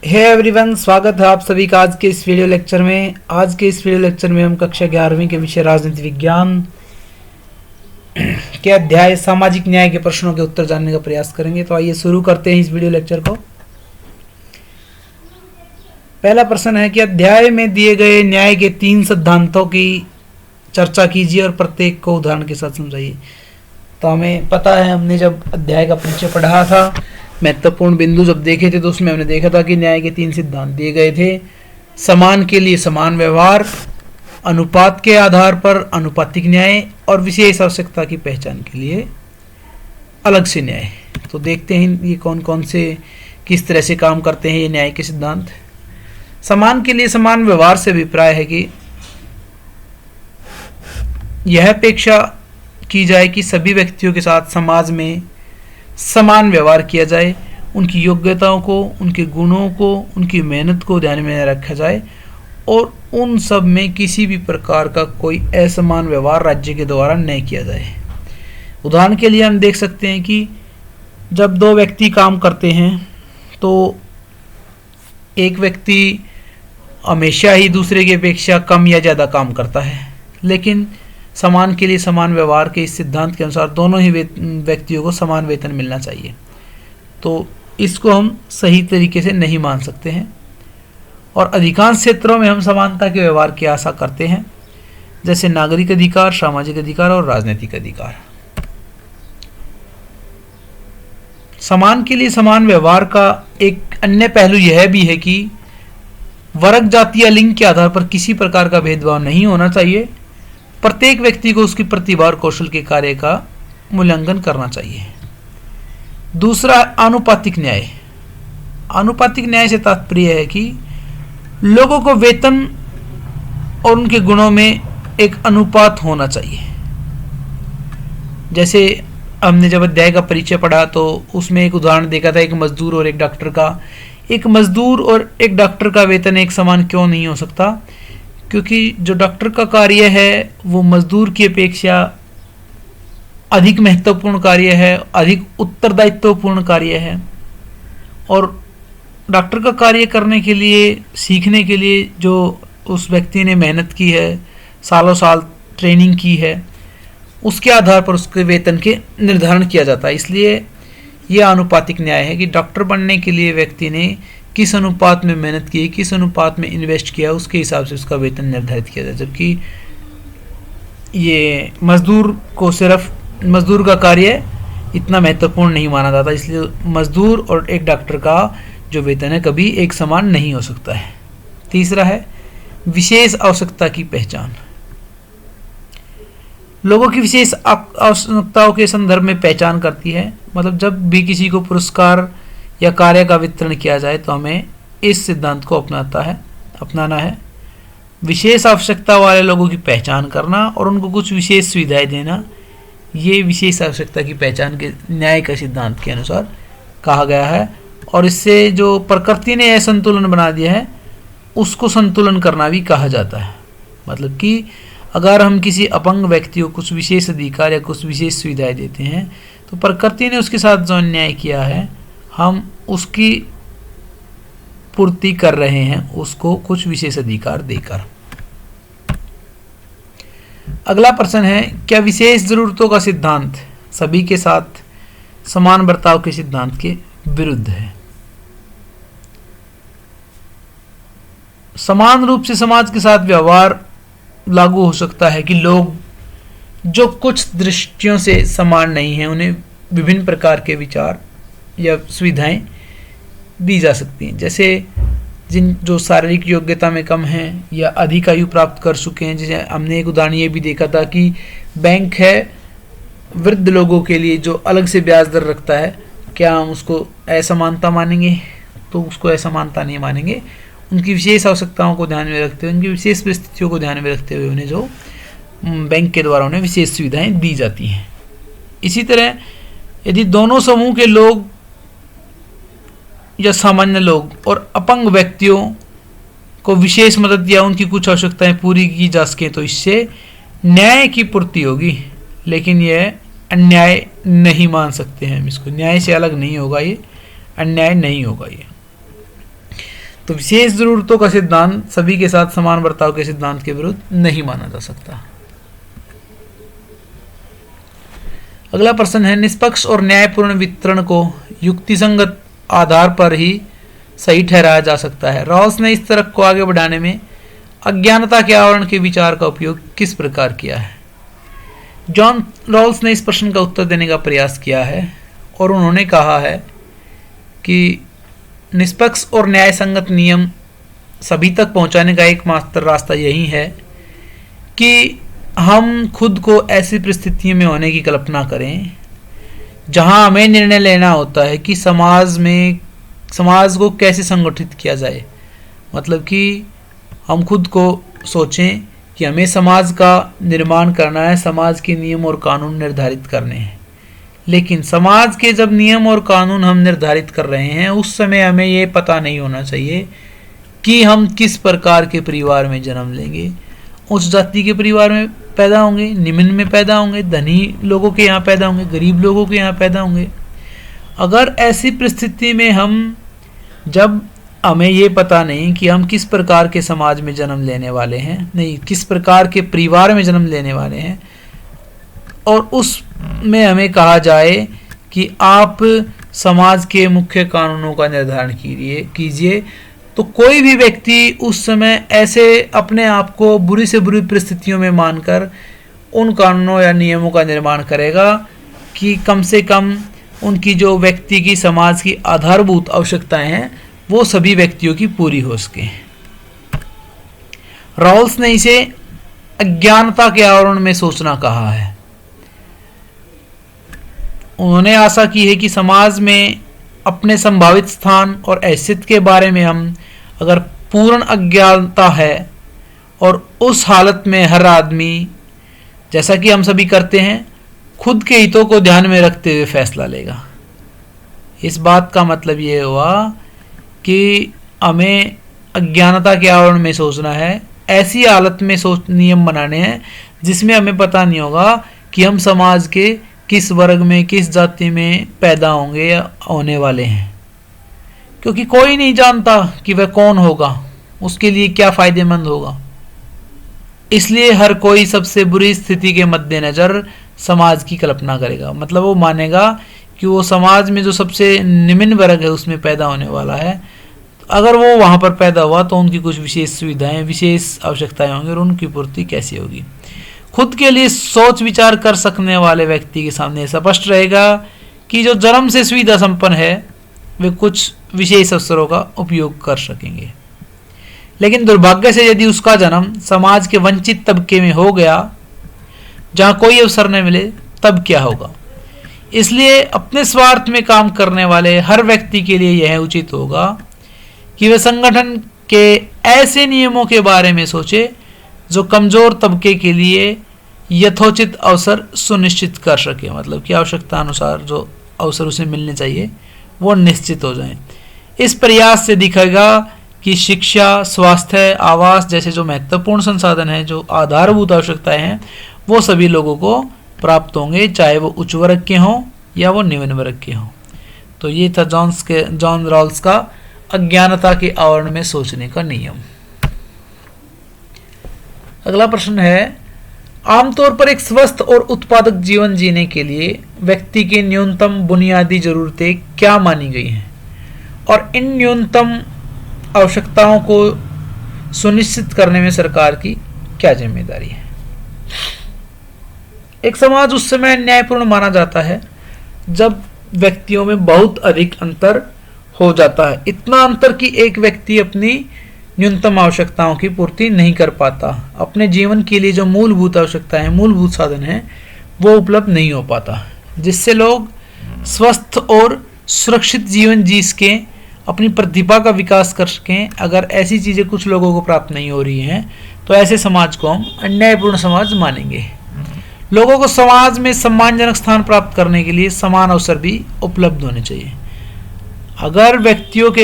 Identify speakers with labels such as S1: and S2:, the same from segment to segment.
S1: Hey everyone, स्वागत है आप सभी का आज के इस वीडियो लेक्चर में। आज के इस वीडियो लेक्चर में हम कक्षा 11वीं के विषय राजनीति विज्ञान के अध्याय सामाजिक न्याय के प्रश्नों के उत्तर जानने का प्रयास करेंगे। तो आइए शुरू करते हैं इस वीडियो लेक्चर को। पहला प्रश्न है कि अध्याय में दिए गए न्याय के 3 सिद्धांतों की चर्चा कीजिए और प्रत्येक को उदाहरण के साथ समझाइए। तो हमें पता है, हमने जब अध्याय का परिचय पढ़ा था, महत्वपूर्ण बिंदु जब देखे थे, तो उसमें हमने देखा था कि न्याय के 3 सिद्धांत दिए गए थे। समान के लिए समान व्यवहार, अनुपात के आधार पर अनुपातिक न्याय और विशेष आवश्यकता की पहचान के लिए अलग से न्याय। तो देखते हैं ये कौन कौन से किस तरह से काम करते हैं ये न्याय के सिद्धांत। समान के लिए समान व्यवहार से अभिप्राय है कि यह अपेक्षा की जाए कि सभी व्यक्तियों के साथ समाज में समान व्यवहार किया जाए, उनकी योग्यताओं को, उनके गुणों को, उनकी मेहनत को ध्यान में रखा जाए और उन सब में किसी भी प्रकार का कोई असमान व्यवहार राज्य के द्वारा नहीं किया जाए। उदाहरण के लिए हम देख सकते हैं कि जब 2 व्यक्ति काम करते हैं तो एक व्यक्ति हमेशा ही दूसरे की अपेक्षा कम या ज़्यादा काम करता है, लेकिन समान के लिए समान व्यवहार के इस सिद्धांत के अनुसार दोनों ही व्यक्तियों को समान वेतन मिलना चाहिए। तो इसको हम सही तरीके से नहीं मान सकते हैं और अधिकांश क्षेत्रों में हम समानता के व्यवहार की आशा करते हैं, जैसे नागरिक अधिकार, सामाजिक अधिकार और राजनीतिक अधिकार। समान के लिए समान व्यवहार का एक अन्य पहलू यह भी है कि वर्ग, जाति या लिंग के आधार पर किसी प्रकार का भेदभाव नहीं होना चाहिए। प्रत्येक व्यक्ति को उसकी प्रतिभा और कौशल के कार्य का मूल्यांकन करना चाहिए। दूसरा, आनुपातिक न्याय। आनुपातिक न्याय से तात्पर्य है कि लोगों को वेतन और उनके गुणों में एक अनुपात होना चाहिए। जैसे हमने जब अध्याय का परिचय पढ़ा तो उसमें एक उदाहरण देखा था, एक मजदूर और एक डॉक्टर का। एक मजदूर और एक डॉक्टर का वेतन एक समान क्यों नहीं हो सकता? क्योंकि जो डॉक्टर का कार्य है वो मजदूर की अपेक्षा अधिक महत्वपूर्ण कार्य है, अधिक उत्तरदायित्वपूर्ण कार्य है। और डॉक्टर का कार्य करने के लिए, सीखने के लिए जो उस व्यक्ति ने मेहनत की है, सालों साल ट्रेनिंग की है, उसके आधार पर उसके वेतन के निर्धारण किया जाता है। इसलिए यह आनुपातिक न्याय है कि डॉक्टर बनने के लिए व्यक्ति ने किस अनुपात में मेहनत की, किस अनुपात में इन्वेस्ट किया, उसके हिसाब से उसका वेतन निर्धारित किया जाए। जबकि ये मजदूर को सिर्फ मजदूर का कार्य इतना महत्वपूर्ण नहीं माना जाता, इसलिए मजदूर और एक डॉक्टर का जो वेतन है कभी एक समान नहीं हो सकता है। तीसरा है विशेष आवश्यकता की पहचान। लोगों की विशेष आवश्यकताओं के संदर्भ में पहचान करती है। मतलब जब भी किसी को पुरस्कार या कार्य का वितरण किया जाए तो हमें इस सिद्धांत को अपनाना है। विशेष आवश्यकता वाले लोगों की पहचान करना और उनको कुछ विशेष सुविधाएं देना, ये विशेष आवश्यकता की पहचान के न्याय का सिद्धांत के अनुसार कहा गया है। और इससे जो प्रकृति ने असंतुलन बना दिया है उसको संतुलन करना भी कहा जाता है। मतलब कि अगर हम किसी अपंग व्यक्ति को कुछ विशेष अधिकार या कुछ विशेष सुविधाएं देते हैं तो प्रकृति ने उसके साथ जो अन्याय किया है हम उसकी पूर्ति कर रहे हैं, उसको कुछ विशेष अधिकार देकर। अगला प्रश्न है, क्या विशेष जरूरतों का सिद्धांत सभी के साथ समान बर्ताव के सिद्धांत के विरुद्ध है? समान रूप से समाज के साथ व्यवहार लागू हो सकता है कि लोग जो कुछ दृष्टियों से समान नहीं हैं उन्हें विभिन्न प्रकार के विचार या सुविधाएं दी जा सकती हैं। जैसे जो शारीरिक योग्यता में कम हैं या अधिक आयु प्राप्त कर चुके हैं। जैसे हमने एक उदाहरण ये भी देखा था कि बैंक है वृद्ध लोगों के लिए जो अलग से ब्याज दर रखता है, क्या हम उसको असमानता मानेंगे? तो उसको असमानता नहीं मानेंगे। उनकी विशेष आवश्यकताओं को ध्यान में रखते हुए, उनकी विशेष परिस्थितियों को ध्यान में रखते हुए उन्हें जो बैंक के द्वारा उन्हें विशेष सुविधाएं दी जाती हैं। इसी तरह यदि दोनों समूह के लोग या सामान्य लोग और अपंग व्यक्तियों को विशेष मदद या उनकी कुछ आवश्यकताएं पूरी की जा सके तो इससे न्याय की पूर्ति होगी। लेकिन यह अन्याय नहीं मान सकते हैं हम इसको, न्याय से अलग नहीं होगा, ये अन्याय नहीं होगा। ये तो विशेष जरूरतों का सिद्धांत सभी के साथ समान बर्ताव के सिद्धांत के विरुद्ध नहीं माना जा सकता। अगला प्रश्न है, निष्पक्ष और न्यायपूर्ण वितरण को युक्तिसंगत आधार पर ही सही ठहराया जा सकता है। रॉल्स ने इस तर्क को आगे बढ़ाने में अज्ञानता के आवरण के विचार का उपयोग किस प्रकार किया है? जॉन रॉल्स ने इस प्रश्न का उत्तर देने का प्रयास किया है और उन्होंने कहा है कि निष्पक्ष और न्याय संगत नियम सभी तक पहुंचाने का एकमात्र रास्ता यही है कि हम खुद को ऐसी परिस्थितियों में होने की कल्पना करें जहां हमें निर्णय लेना होता है कि समाज को कैसे संगठित किया जाए। मतलब कि हम खुद को सोचें कि हमें समाज का निर्माण करना है, समाज के नियम और कानून निर्धारित करने हैं। लेकिन समाज के जब नियम और कानून हम निर्धारित कर रहे हैं उस समय हमें ये पता नहीं होना चाहिए कि हम किस प्रकार के परिवार में जन्म लेंगे। उच्च जाति के परिवार में पैदा होंगे, निम्न में पैदा होंगे, धनी लोगों के यहाँ पैदा होंगे, गरीब लोगों के यहाँ पैदा होंगे। अगर ऐसी परिस्थिति में जब हमें ये पता नहीं कि हम किस प्रकार के समाज में जन्म लेने वाले हैं, नहीं किस प्रकार के परिवार में जन्म लेने वाले हैं, और उसमें हमें कहा जाए कि आप समाज के मुख्य कानूनों का निर्धारण कीजिए, तो कोई भी व्यक्ति उस समय ऐसे अपने आप को बुरी से बुरी परिस्थितियों में मानकर उन कानूनों या नियमों का निर्माण करेगा कि कम से कम उनकी जो व्यक्ति की समाज की आधारभूत आवश्यकताएं हैं वो सभी व्यक्तियों की पूरी हो सके। रॉल्स ने इसे अज्ञानता के आवरण में सोचना कहा है। उन्होंने आशा की है कि समाज में अपने संभावित स्थान और हैसियत के बारे में हम अगर पूर्ण अज्ञानता है और उस हालत में हर आदमी, जैसा कि हम सभी करते हैं, खुद के हितों को ध्यान में रखते हुए फैसला लेगा। इस बात का मतलब ये हुआ कि हमें अज्ञानता के आवरण में सोचना है, ऐसी हालत में नियम बनाने हैं जिसमें हमें पता नहीं होगा कि हम समाज के किस वर्ग में, किस जाति में पैदा होंगे या होने वाले हैं, क्योंकि कोई नहीं जानता कि वह कौन होगा, उसके लिए क्या फायदेमंद होगा। इसलिए हर कोई सबसे बुरी स्थिति के मद्देनजर समाज की कल्पना करेगा। मतलब वो मानेगा कि वो समाज में जो सबसे निम्न वर्ग है उसमें पैदा होने वाला है, अगर वो वहाँ पर पैदा हुआ तो उनकी कुछ विशेष सुविधाएं, विशेष आवश्यकताएं होंगी और उनकी पूर्ति कैसी होगी। खुद के लिए सोच विचार कर सकने वाले व्यक्ति के सामने स्पष्ट रहेगा कि जो जन्म से सुविधा संपन्न है वे कुछ विशेष अवसरों का उपयोग कर सकेंगे, लेकिन दुर्भाग्य से यदि उसका जन्म समाज के वंचित तबके में हो गया जहां कोई अवसर न मिले, तब क्या होगा। इसलिए अपने स्वार्थ में काम करने वाले हर व्यक्ति के लिए यह उचित होगा कि वह संगठन के ऐसे नियमों के बारे में सोचे जो कमजोर तबके के लिए यथोचित अवसर सुनिश्चित कर सके। मतलब कि आवश्यकता अनुसार जो अवसर उसे मिलने चाहिए वो निश्चित हो जाएं। इस प्रयास से दिखेगा कि शिक्षा, स्वास्थ्य, आवास जैसे जो महत्वपूर्ण संसाधन हैं, जो आधारभूत आवश्यकताएं हैं, वो सभी लोगों को प्राप्त होंगे, चाहे वो उच्च वर्ग के हों या वो निम्न वर्ग के हों। तो ये था जॉन रॉल्स का अज्ञानता के आवरण में सोचने का नियम। अगला प्रश्न है, आमतौर पर एक स्वस्थ और उत्पादक जीवन जीने के लिए व्यक्ति की न्यूनतम बुनियादी जरूरतें क्या मानी गई हैं और इन न्यूनतम आवश्यकताओं को सुनिश्चित करने में सरकार की क्या जिम्मेदारी है। एक समाज उस समय न्यायपूर्ण माना जाता है जब व्यक्तियों में बहुत अधिक अंतर हो जाता है, इतना अंतर कि एक व्यक्ति अपनी न्यूनतम आवश्यकताओं की पूर्ति नहीं कर पाता, अपने जीवन के लिए जो मूलभूत आवश्यकताएं, मूलभूत साधन हैं, वो उपलब्ध नहीं हो पाता, जिससे लोग स्वस्थ और सुरक्षित जीवन जी सकें, अपनी प्रतिभा का विकास कर सकें। अगर ऐसी चीज़ें कुछ लोगों को प्राप्त नहीं हो रही हैं तो ऐसे समाज को हम अन्यायपूर्ण समाज मानेंगे। लोगों को समाज में सम्मानजनक स्थान प्राप्त करने के लिए समान अवसर भी उपलब्ध होने चाहिए। अगर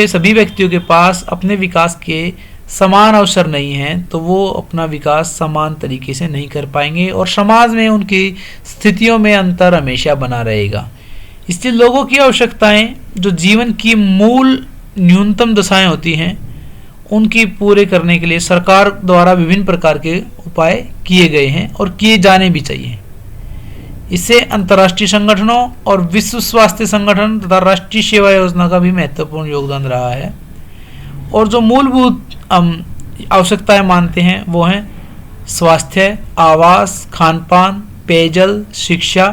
S1: सभी व्यक्तियों के पास अपने विकास के समान अवसर नहीं हैं तो वो अपना विकास समान तरीके से नहीं कर पाएंगे और समाज में उनकी स्थितियों में अंतर हमेशा बना रहेगा। इसलिए लोगों की आवश्यकताएं, जो जीवन की मूल न्यूनतम दशाएं होती हैं, उनकी पूरे करने के लिए सरकार द्वारा विभिन्न प्रकार के उपाय किए गए हैं और किए जाने भी चाहिए। इससे अंतर्राष्ट्रीय संगठनों और विश्व स्वास्थ्य संगठन तथा राष्ट्रीय सेवा योजना का भी महत्वपूर्ण योगदान रहा है। और जो मूलभूत आवश्यकताएं मानते हैं वो हैं स्वास्थ्य, आवास, खानपान, पेयजल, शिक्षा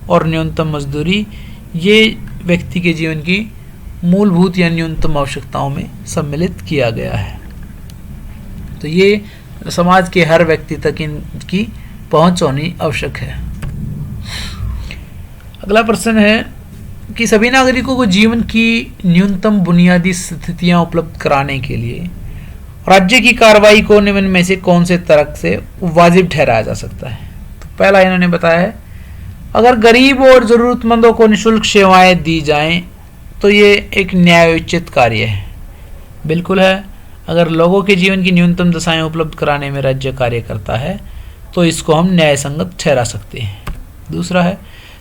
S1: और न्यूनतम मजदूरी। ये व्यक्ति के जीवन की मूलभूत या न्यूनतम आवश्यकताओं में सम्मिलित किया गया है। तो ये समाज के हर व्यक्ति तक इनकी पहुंच होनी आवश्यक है। अगला प्रश्न है कि सभी नागरिकों को जीवन की न्यूनतम बुनियादी स्थितियां उपलब्ध कराने के लिए राज्य की कार्रवाई को निम्न में से कौन से तर्क से वाजिब ठहराया जा सकता है। तो पहला इन्होंने बताया है, अगर गरीब और ज़रूरतमंदों को निःशुल्क सेवाएं दी जाएं तो ये एक न्यायोचित कार्य है। बिल्कुल है, अगर लोगों के जीवन की न्यूनतम दशाएं उपलब्ध कराने में राज्य कार्य करता है तो इसको हम न्यायसंगत ठहरा सकते हैं। दूसरा है,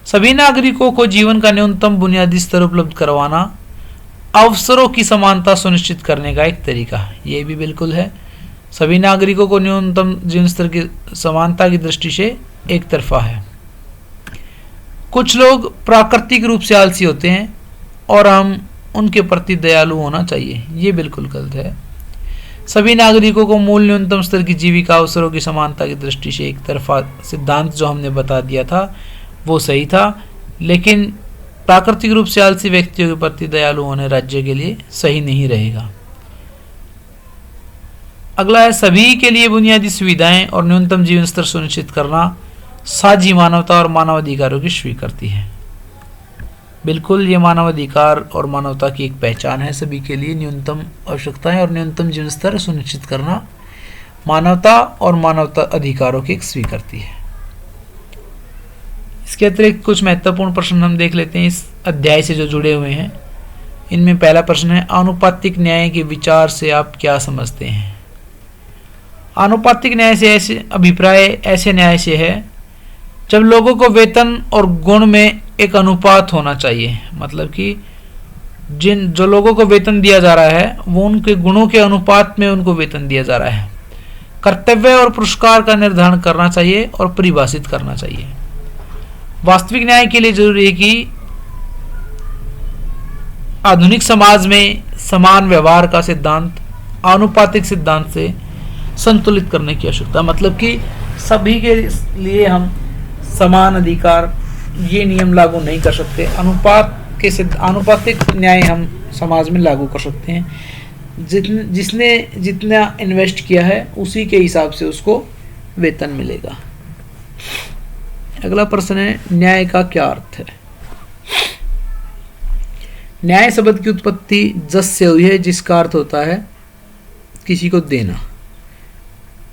S1: सभी नागरिकों को जीवन का न्यूनतम बुनियादी स्तर उपलब्ध करवाना अवसरों की समानता सुनिश्चित करने का एक तरीका है। ये भी बिल्कुल है, सभी नागरिकों को न्यूनतम जीवन स्तर की समानता की दृष्टि से एक तरफा है। कुछ लोग प्राकृतिक रूप से आलसी होते हैं और हम उनके प्रति दयालु होना चाहिए, ये बिल्कुल गलत है। सभी नागरिकों को मूल न्यूनतम स्तर की जीविका अवसरों की समानता की दृष्टि से एक तरफा सिद्धांत जो हमने बता दिया था वो सही था, लेकिन प्राकृतिक रूप से आलसी व्यक्तियों के प्रति दयालु होने राज्य के लिए सही नहीं रहेगा। अगला है, सभी के लिए बुनियादी सुविधाएं और न्यूनतम जीवन स्तर सुनिश्चित करना साझी मानवता और मानवाधिकारों की स्वीकृति है। बिल्कुल, ये मानवाधिकार और मानवता की एक पहचान है। सभी के लिए न्यूनतम आवश्यकताएं और न्यूनतम जीवन स्तर सुनिश्चित करना मानवता और मानवता अधिकारों की एक स्वीकृति है। इसके अतिरिक्त कुछ महत्वपूर्ण प्रश्न हम देख लेते हैं इस अध्याय से जो जुड़े हुए हैं। इनमें पहला प्रश्न है, आनुपातिक न्याय के विचार से आप क्या समझते हैं। आनुपातिक न्याय से ऐसे अभिप्राय ऐसे न्याय से है जब लोगों को वेतन और गुण में एक अनुपात होना चाहिए। मतलब कि जो लोगों को वेतन दिया जा रहा है वो उनके गुणों के अनुपात में उनको वेतन दिया जा रहा है। कर्तव्य और पुरस्कार का निर्धारण करना चाहिए और परिभाषित करना चाहिए। वास्तविक न्याय के लिए जरूरी है कि आधुनिक समाज में समान व्यवहार का सिद्धांत आनुपातिक सिद्धांत से संतुलित करने की आवश्यकता। मतलब कि सभी के लिए हम समान अधिकार ये नियम लागू नहीं कर सकते। आनुपातिक न्याय हम समाज में लागू कर सकते हैं। जिसने जितना इन्वेस्ट किया है उसी के हिसाब से उसको वेतन मिलेगा। अगला प्रश्न है, न्याय का क्या अर्थ है। न्याय शब्द की उत्पत्ति जस से हुई है, जिसका अर्थ होता है किसी को देना।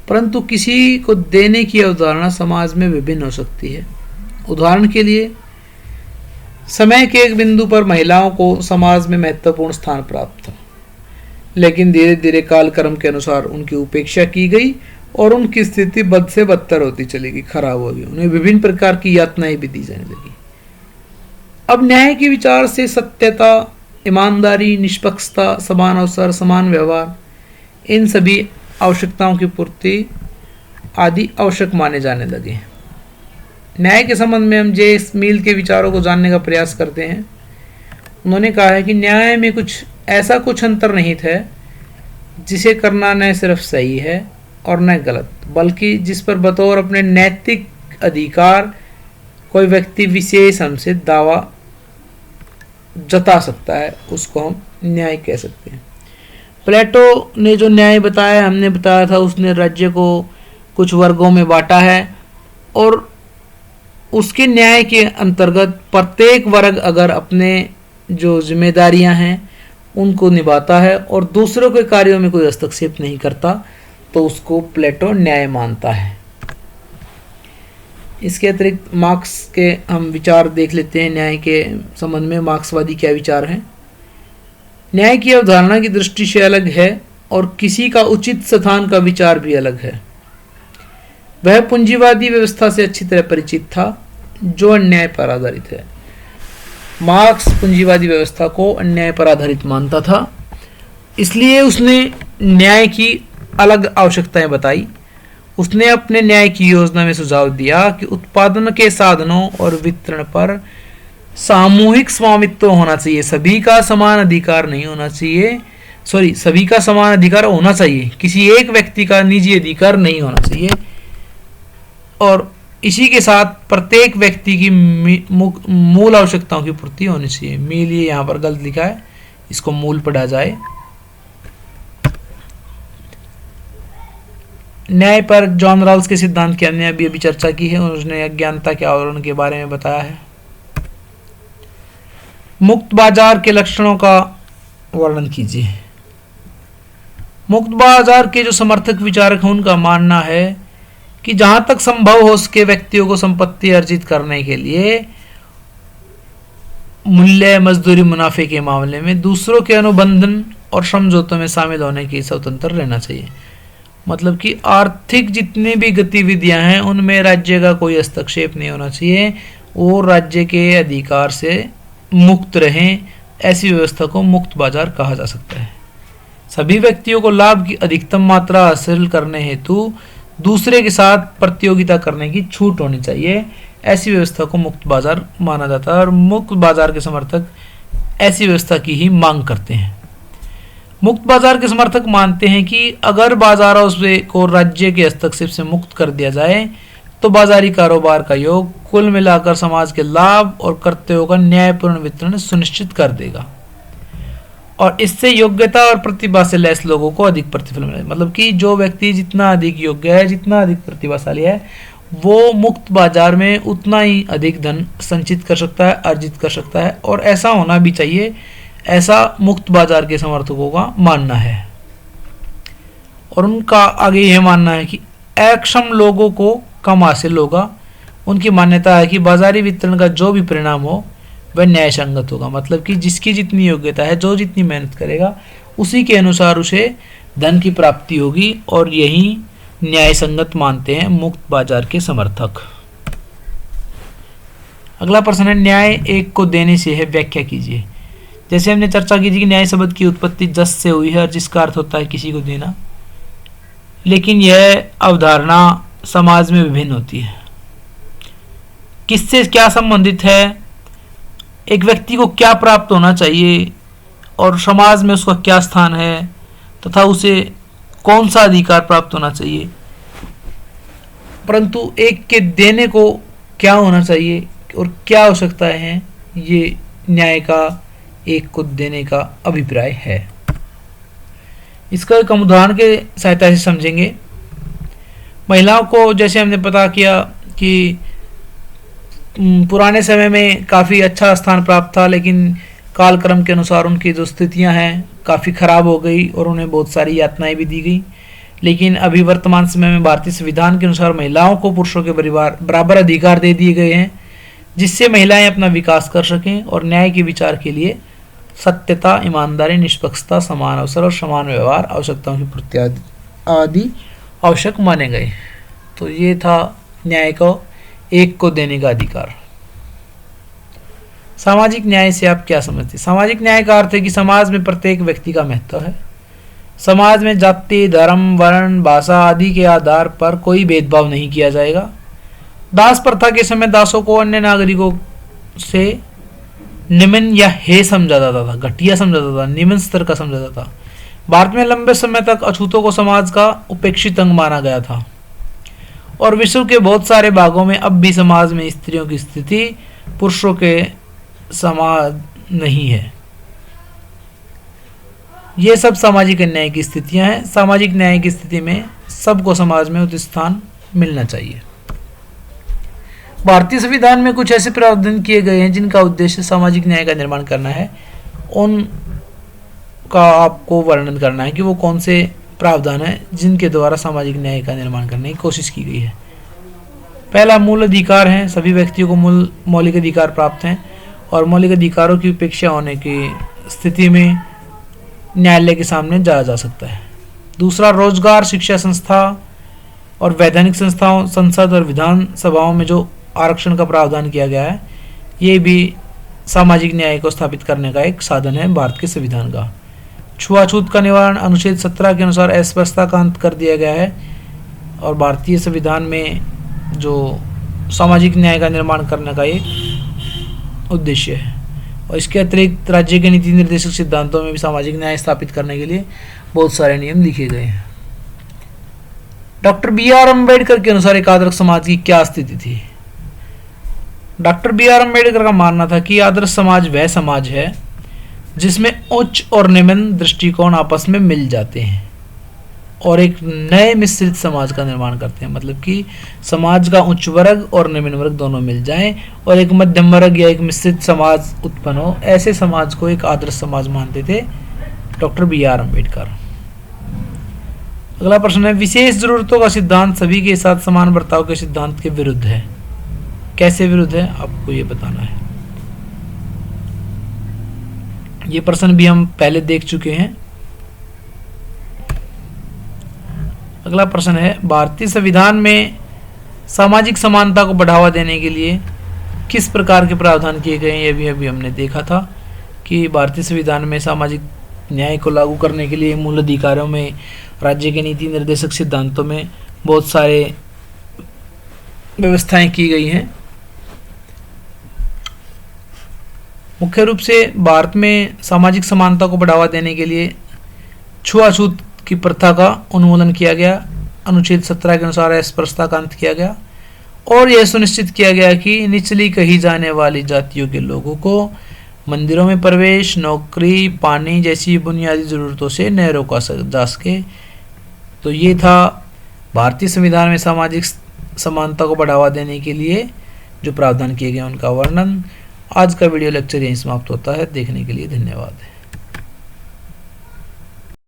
S1: परंतु किसी को देने की अवधारणा समाज में विभिन्न हो सकती है। उदाहरण के लिए, समय के एक बिंदु पर महिलाओं को समाज में महत्वपूर्ण स्थान प्राप्त था, लेकिन धीरे धीरे कालक्रम के अनुसार उनकी उपेक्षा की गई और उनकी स्थिति बद से बदतर होती चली गई, खराब हो गई। उन्हें विभिन्न प्रकार की यातनाएं भी दी जाने लगी। अब न्याय के विचार से सत्यता, ईमानदारी, निष्पक्षता, समान अवसर, समान व्यवहार, इन सभी आवश्यकताओं की पूर्ति आदि आवश्यक माने जाने लगे। न्याय के संबंध में हम जेम्स मिल के विचारों को जानने का प्रयास करते हैं। उन्होंने कहा है कि न्याय में कुछ अंतर्निहित है जिसे करना न सिर्फ सही है और न गलत, बल्कि जिस पर बतौर अपने नैतिक अधिकार कोई व्यक्ति विशेष हमसे दावा जता सकता है, उसको हम न्याय कह सकते हैं। प्लेटो ने जो न्याय बताया, हमने बताया था, उसने राज्य को कुछ वर्गों में बांटा है और उसके न्याय के अंतर्गत प्रत्येक वर्ग अगर अपने जो जिम्मेदारियां हैं उनको निभाता है और दूसरों के कार्यों में कोई हस्तक्षेप नहीं करता तो उसको प्लेटो न्याय मानता है। इसके अतिरिक्त मार्क्स के हम विचार देख लेते हैं। न्याय के संबंध में मार्क्सवादी क्या विचार हैं। न्याय की अवधारणा की दृष्टि से अलग है और किसी का उचित स्थान का विचार भी अलग है। वह पूंजीवादी व्यवस्था से अच्छी तरह परिचित था जो अन्याय पर आधारित है। मार्क्स पूंजीवादी व्यवस्था को अन्याय पर आधारित मानता था, इसलिए उसने न्याय की अलग आवश्यकताएं बताई। उसने अपने न्याय की योजना में सुझाव दिया कि उत्पादन के साधनों और वितरण पर सामूहिक स्वामित्व होना चाहिए, सभी का समान अधिकार नहीं होना चाहिए, सभी का समान अधिकार होना चाहिए, किसी एक व्यक्ति का निजी अधिकार नहीं होना चाहिए। और इसी के साथ प्रत्येक व्यक्ति की मूल आवश्यकताओं की पूर्ति होनी चाहिए। मील ये यहाँ पर गलत लिखा है, इसको मूल पढ़ा जाए। न्याय पर जॉन राल्स के सिद्धांत की हमने अभी चर्चा की है। उसने अज्ञानता के आवरण के बारे में बताया है। मुक्त बाजार के लक्षणों का वर्णन कीजिए। मुक्त बाजार के जो समर्थक विचारक हैं उनका मानना है कि जहां तक संभव हो सके व्यक्तियों को संपत्ति अर्जित करने के लिए मूल्य, मजदूरी, मुनाफे के मामले में दूसरों के अनुबंधन और समझौतों में शामिल होने की स्वतंत्र रहना चाहिए। मतलब कि आर्थिक जितनी भी गतिविधियां हैं उनमें राज्य का कोई हस्तक्षेप नहीं होना चाहिए और राज्य के अधिकार से मुक्त रहें। ऐसी व्यवस्था को मुक्त बाजार कहा जा सकता है। सभी व्यक्तियों को लाभ की अधिकतम मात्रा हासिल करने हेतु दूसरे के साथ प्रतियोगिता करने की छूट होनी चाहिए। ऐसी व्यवस्था को मुक्त बाजार माना जाता है और मुक्त बाजार के समर्थक ऐसी व्यवस्था की ही मांग करते हैं। मुक्त बाजार के समर्थक मानते हैं कि अगर बाजारों को राज्य के हस्तक्षेप से मुक्त कर दिया जाए तो बाजारी कारोबार का योग कुल मिलाकर समाज के लाभ और कर्तव्यों का न्यायपूर्ण वितरण सुनिश्चित कर देगा और इससे योग्यता और प्रतिभा से लैस लोगों को अधिक प्रतिफल मिलेगा। मतलब कि जो व्यक्ति जितना अधिक योग्य है, जितना अधिक प्रतिभाशाली है, वो मुक्त बाजार में उतना ही अधिक धन संचित कर सकता है, अर्जित कर सकता है और ऐसा होना भी चाहिए। ऐसा मुक्त बाजार के समर्थकों का मानना है। और उनका आगे यह मानना है कि अक्षम लोगों को कम हासिल होगा। उनकी मान्यता है कि बाजारी वितरण का जो भी परिणाम हो वह न्याय संगत होगा। मतलब कि जिसकी जितनी योग्यता है, जो जितनी मेहनत करेगा, उसी के अनुसार उसे धन की प्राप्ति होगी और यही न्याय संगत मानते हैं मुक्त बाजार के समर्थक। अगला प्रश्न है, न्याय एक को देने से है, व्याख्या कीजिए। जैसे हमने चर्चा की थी कि न्याय शब्द की उत्पत्ति जस से हुई है और जिसका अर्थ होता है किसी को देना, लेकिन यह अवधारणा समाज में विभिन्न होती है। किससे क्या संबंधित है, एक व्यक्ति को क्या प्राप्त होना चाहिए और समाज में उसका क्या स्थान है तथा उसे कौन सा अधिकार प्राप्त होना चाहिए, परंतु एक के देने को क्या होना चाहिए और क्या आवश्यकताएं हैं, ये न्याय का एक को देने का अभिप्राय है। इसका एक उदाहरण के सहायता से समझेंगे। महिलाओं को जैसे हमने पता किया कि पुराने समय में काफ़ी अच्छा स्थान प्राप्त था, लेकिन कालक्रम के अनुसार उनकी जो स्थितियां हैं काफ़ी ख़राब हो गई और उन्हें बहुत सारी यातनाएं भी दी गई। लेकिन अभी वर्तमान समय में भारतीय संविधान के अनुसार महिलाओं को पुरुषों के बराबर अधिकार दे दिए गए हैं, जिससे महिलाएं अपना विकास कर सकें और न्याय के विचार के लिए सत्यता, ईमानदारी, निष्पक्षता, समान अवसर और समान व्यवहार, आवश्यकताओं की पूर्ति आदि आवश्यक माने गए। तो ये था न्याय को एक को देने का अधिकार। सामाजिक न्याय से आप क्या समझते हैं? सामाजिक न्याय का अर्थ है कि समाज में प्रत्येक व्यक्ति का महत्व है। समाज में जाति, धर्म, वर्ण, भाषा आदि के आधार पर कोई भेदभाव नहीं किया जाएगा। दास प्रथा के समय दासों को अन्य नागरिकों से निम्न या हे समझा जाता था, घटिया समझा जाता था, निम्न स्तर का समझा जाता था। भारत में लंबे समय तक अछूतों को समाज का उपेक्षित अंग माना गया था और विश्व के बहुत सारे भागों में अब भी समाज में स्त्रियों की स्थिति पुरुषों के समान नहीं है। ये सब सामाजिक अन्याय की स्थितियां हैं। सामाजिक न्याय की स्थिति में सबको समाज में उचित स्थान मिलना चाहिए। भारतीय संविधान में कुछ ऐसे प्रावधान किए गए हैं जिनका उद्देश्य सामाजिक न्याय का निर्माण करना है। उनका आपको वर्णन करना है कि वो कौन से प्रावधान है जिनके द्वारा सामाजिक न्याय का निर्माण करने की कोशिश की गई है। पहला मूल अधिकार है। सभी व्यक्तियों को मौलिक अधिकार प्राप्त हैं और मौलिक अधिकारों की उपेक्षा होने की स्थिति में न्यायालय के सामने जाया जा सकता है। दूसरा, रोजगार, शिक्षा संस्था और वैधानिक संस्थाओं, संसद और विधान सभाओं में जो आरक्षण का प्रावधान किया गया है, ये भी सामाजिक न्याय को स्थापित करने का एक साधन है भारत के संविधान का। छुआछूत का निवारण अनुच्छेद 17 के अनुसार अस्पृश्यता का अंत कर दिया गया है और भारतीय संविधान में जो सामाजिक न्याय का निर्माण करने का एक उद्देश्य है। और इसके अतिरिक्त राज्य के नीति निर्देशक सिद्धांतों में भी सामाजिक न्याय स्थापित करने के लिए बहुत सारे नियम लिखे गए हैं। डॉक्टर बी आर अम्बेडकर के अनुसार एक आदर्श समाज की क्या स्थिति थी? डॉक्टर बी आर अम्बेडकर का मानना था कि आदर्श समाज वह समाज है जिसमें उच्च और निम्न दृष्टिकोण आपस में मिल जाते हैं और एक नए मिश्रित समाज का निर्माण करते हैं। मतलब कि समाज का उच्च वर्ग और निम्न वर्ग दोनों मिल जाएं और एक मध्यम वर्ग या एक मिश्रित समाज उत्पन्न हो, ऐसे समाज को एक आदर्श समाज मानते थे डॉक्टर बी आर अम्बेडकर। अगला प्रश्न है, विशेष जरूरतों का सिद्धांत सभी के साथ समान बर्ताव के सिद्धांत के विरुद्ध है। कैसे विरुद्ध है आपको ये बताना है। ये प्रश्न भी हम पहले देख चुके हैं। अगला प्रश्न है, भारतीय संविधान में सामाजिक समानता को बढ़ावा देने के लिए किस प्रकार के प्रावधान किए गए हैं। ये भी अभी हमने देखा था कि भारतीय संविधान में सामाजिक न्याय को लागू करने के लिए मूल अधिकारों में, राज्य के नीति निर्देशक सिद्धांतों में बहुत सारे व्यवस्थाएं की गई हैं। मुख्य रूप से भारत में सामाजिक समानता को बढ़ावा देने के लिए छुआछूत की प्रथा का उन्मूलन किया गया, अनुच्छेद 17 के अनुसार अस्पृश्यता का अंत किया गया और यह सुनिश्चित किया गया कि निचली कही जाने वाली जातियों के लोगों को मंदिरों में प्रवेश, नौकरी, पानी जैसी बुनियादी जरूरतों से न रोका जा सके। तो ये था भारतीय संविधान में सामाजिक समानता को बढ़ावा देने के लिए जो प्रावधान किए गए उनका वर्णन। आज का वीडियो लेक्चर यहीं समाप्त होता है। देखने के लिए धन्यवाद।